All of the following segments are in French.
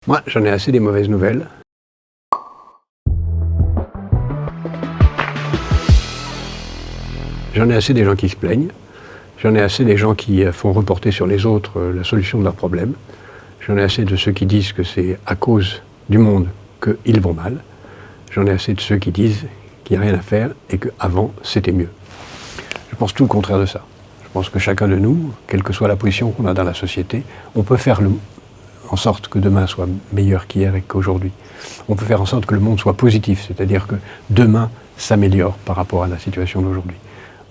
Moi, j'en ai assez des mauvaises nouvelles. J'en ai assez des gens qui se plaignent. J'en ai assez des gens qui font reporter sur les autres la solution de leurs problèmes. J'en ai assez de ceux qui disent que c'est à cause du monde qu'ils vont mal. J'en ai assez de ceux qui disent qu'il n'y a rien à faire et qu'avant, c'était mieux. Je pense tout le contraire de ça. Je pense que chacun de nous, quelle que soit la position qu'on a dans la société, on peut faire en sorte que demain soit meilleur qu'hier et qu'aujourd'hui. On peut faire en sorte que le monde soit positif, c'est-à-dire que demain s'améliore par rapport à la situation d'aujourd'hui.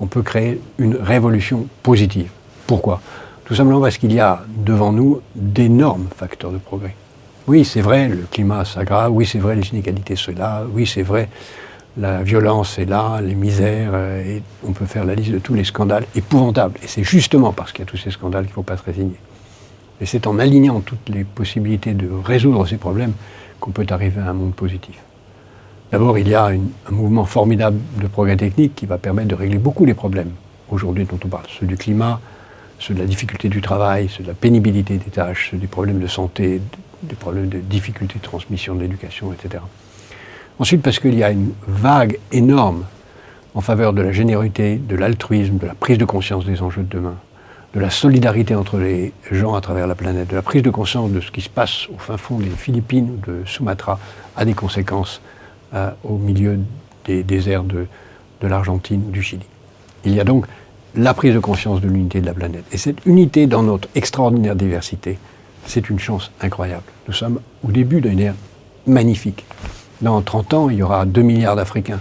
On peut créer une révolution positive. Pourquoi ? Tout simplement parce qu'il y a devant nous d'énormes facteurs de progrès. Oui, c'est vrai, le climat s'aggrave, oui, c'est vrai, les inégalités sont là, oui, c'est vrai, la violence est là, les misères, et on peut faire la liste de tous les scandales épouvantables. Et c'est justement parce qu'il y a tous ces scandales qu'il ne faut pas se résigner. Et c'est en alignant toutes les possibilités de résoudre ces problèmes qu'on peut arriver à un monde positif. D'abord, il y a un mouvement formidable de progrès technique qui va permettre de régler beaucoup les problèmes aujourd'hui dont on parle. Ceux du climat, ceux de la difficulté du travail, ceux de la pénibilité des tâches, ceux des problèmes de santé, des problèmes de difficulté de transmission de l'éducation, etc. Ensuite, parce qu'il y a une vague énorme en faveur de la générosité, de l'altruisme, de la prise de conscience des enjeux de demain, de la solidarité entre les gens à travers la planète, de la prise de conscience de ce qui se passe au fin fond des Philippines ou de Sumatra a des conséquences au milieu des déserts de l'Argentine ou du Chili. Il y a donc la prise de conscience de l'unité de la planète. Et cette unité dans notre extraordinaire diversité, c'est une chance incroyable. Nous sommes au début d'une ère magnifique. Dans 30 ans, il y aura 2 milliards d'Africains.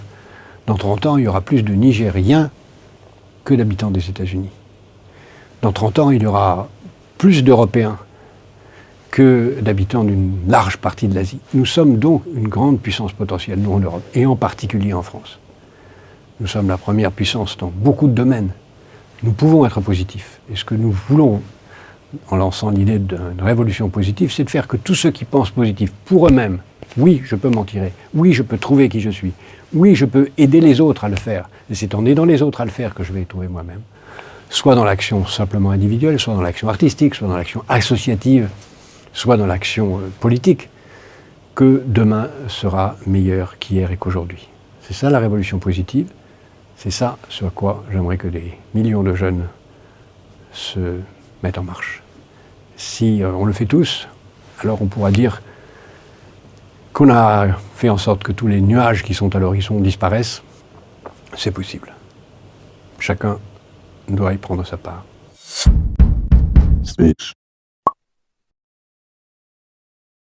Dans 30 ans, il y aura plus de Nigériens que d'habitants des États-Unis. Dans 30 ans, il y aura plus d'Européens que d'habitants d'une large partie de l'Asie. Nous sommes donc une grande puissance potentielle, nous en Europe, et en particulier en France. Nous sommes la première puissance dans beaucoup de domaines. Nous pouvons être positifs. Et ce que nous voulons, en lançant l'idée d'une révolution positive, c'est de faire que tous ceux qui pensent positif pour eux-mêmes, oui, je peux m'en tirer, oui, je peux trouver qui je suis, oui, je peux aider les autres à le faire, et c'est en aidant les autres à le faire que je vais trouver moi-même, soit dans l'action simplement individuelle, soit dans l'action artistique, soit dans l'action associative, soit dans l'action politique, que demain sera meilleur qu'hier et qu'aujourd'hui. C'est ça la révolution positive, c'est ça ce à quoi j'aimerais que des millions de jeunes se mettent en marche. Si on le fait tous, alors on pourra dire qu'on a fait en sorte que tous les nuages qui sont à l'horizon disparaissent. C'est possible. Chacun doit y prendre sa part. Speech.